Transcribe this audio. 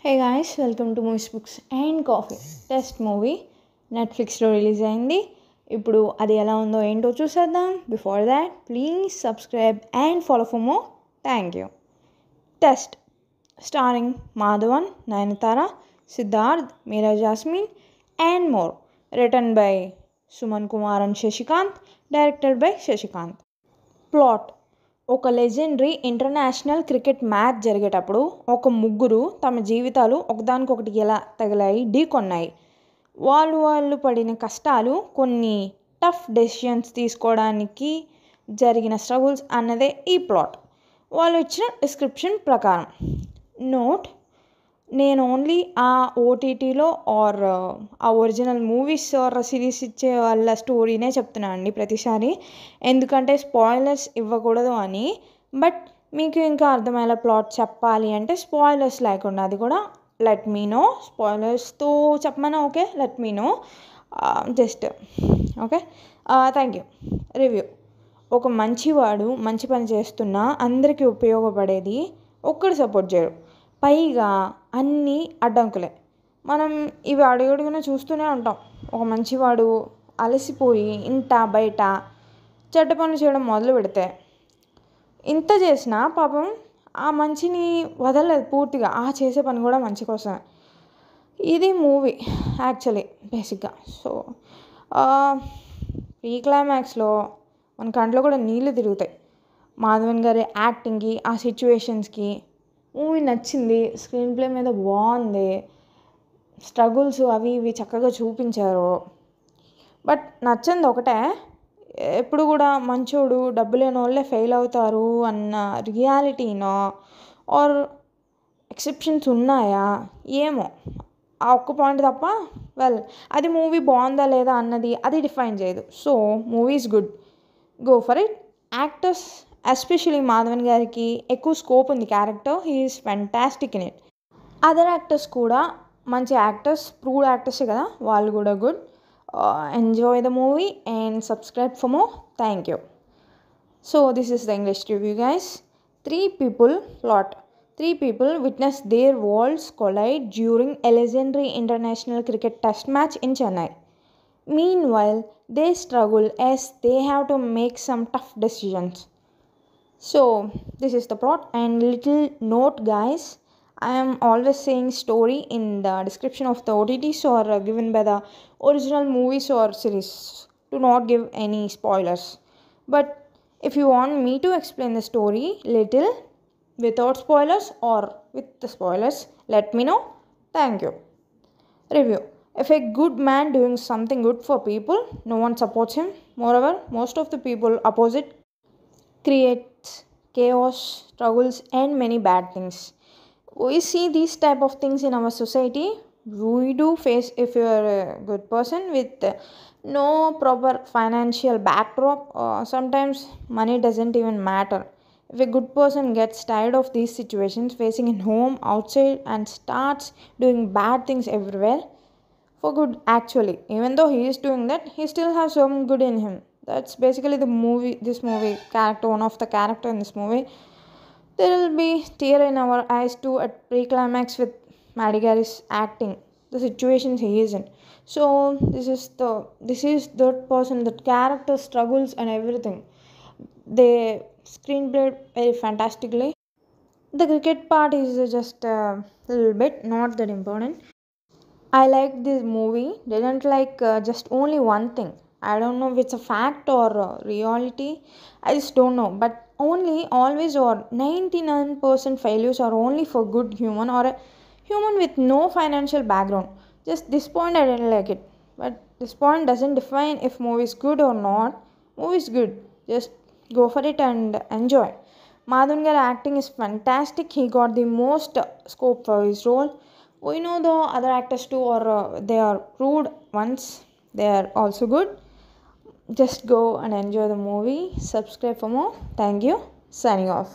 Hey guys, welcome to movies books and coffee. Test movie నెట్ఫ్లిక్స్లో release అయింది. ఇప్పుడు అది ఎలా ఉందో ఏంటో చూసేద్దాం. Before that please subscribe and follow for more. Thank you. Test starring Madhavan, Nayanthara, Siddharth, Meera Jasmine and more. Written by Suman Kumar and Sashikanth, directed by Sashikanth. Plot: ఒక legendary international cricket match జరిగేటప్పుడు ఒక ముగ్గురు తమ జీవితాలు ఒకదానికొకటి ఎలా తగిలాయి, ఢీకొన్నాయి. వాళ్ళు పడిన కష్టాలు, కొన్ని టఫ్ డెసిషన్స్ తీసుకోవడానికి జరిగిన స్ట్రగుల్స్ అన్నదే ఈ ప్లాట్. వాళ్ళు ఇచ్చిన డిస్క్రిప్షన్ ప్రకారం. నోట్: నేను ఓన్లీ ఆ ఓటీటీలో ఆర్ ఆ ఒరిజినల్ మూవీస్ ఆర్ సిరీస్ ఇచ్చే వాళ్ళ స్టోరీనే చెప్తున్నాను అండి ప్రతిసారి, ఎందుకంటే స్పాయిలర్స్ ఇవ్వకూడదు అని. బట్ మీకు ఇంకా అర్థమయ్యేలా ప్లాట్ చెప్పాలి అంటే స్పాయిలర్స్ లేకుండా అది కూడా లెట్ మీ నో. స్పాయిలర్స్తో చెప్పమన్నా okay, let me know just okay. Thank you. Review: ఒక మంచివాడు మంచి పని చేస్తున్నా అందరికీ ఉపయోగపడేది ఒక్కడు సపోర్ట్ చేయడు, పైగా అన్నీ అడ్డంకులే. మనం ఇవి అడుగడుగునా చూస్తూనే ఉంటాం. ఒక మంచివాడు అలసిపోయి ఇంట బయట చెడ్డ పనులు చేయడం మొదలు పెడితే ఇంత చేసినా పాపం ఆ మంచిని వదలలేదు పూర్తిగా. ఆ చేసే పని కూడా మంచి కోసమే. ఇది మూవీ యాక్చువల్లీ బేసిక్గా. సో ప్రీ క్లైమాక్స్లో మన కంట్లో కూడా నీళ్ళు తిరుగుతాయి. మాధవన్ గారి యాక్టింగ్కి, ఆ సిచ్యువేషన్స్కి మూవీ నచ్చింది. స్క్రీన్ ప్లే మీద బాగుంది. స్ట్రగుల్స్ అవి ఇవి చక్కగా చూపించారు. బట్ నచ్చింది ఒకటే, ఎప్పుడు కూడా మంచోడు డబ్బు లేని వాళ్ళే ఫెయిల్ అవుతారు అన్న రియాలిటీనో ఆర్ ఎక్సెప్షన్స్ ఉన్నాయా ఏమో, ఆ ఒక్క పాయింట్ తప్ప అది మూవీ బాగుందా లేదా అన్నది అది డిఫైన్ చేయదు. So movie is good, go for it. Actors especially Madhavan గారికి ఎక్కువ స్కోప్ ఉంది character. He is fantastic in it. Other actors కూడా మంచి యాక్టర్స్, ప్రూవ్డ్ యాక్టర్సే కదా, వాళ్ళు కూడా good. Enjoy the movie and subscribe for more. Thank you. So this is the English review guys. Three people witness their worlds collide during a legendary international cricket test match in Chennai. Meanwhile, they struggle as they have to make some tough decisions. So this is the plot. And little note guys, I am always saying story in the description of the OTTs or given by the original movies or series. Do not give any spoilers. But if you want me to explain the story little without spoilers or with the spoilers, let me know. Thank you. Review: if a good man doing something good for people, no one supports him. Moreover, most of the people opposite creates chaos, struggles and many bad things. We see these type of things in our society. We do face, if you are a good person with no proper financial backdrop, sometimes money doesn't even matter. If a good person gets tired of these situations facing in home, outside and starts doing bad things everywhere for good, actually even though he is doing that, he still has some good in him. That's basically this movie character, one of the character in this movie. There will be tear in our eyes too at pre-climax with Madigaris acting, the situations he is in. So this is that person, that character struggles and everything. They screenplayed very fantastically. The cricket part is just a little bit not that important. I like this movie. Didn't like just only one thing. I don't know if it's a fact or reality. I just don't know. But only always or 99% failures are only for good human or a human with no financial background. Just this point I didn't like it. But this point doesn't define if movie is good or not. Movie is good. Just go for it and enjoy. Madhavan Gar acting is fantastic. He got the most scope for his role. We know the other actors too, or they are proved once. They are also good. Just go and enjoy the movie. Subscribe for more. Thank you. Signing off.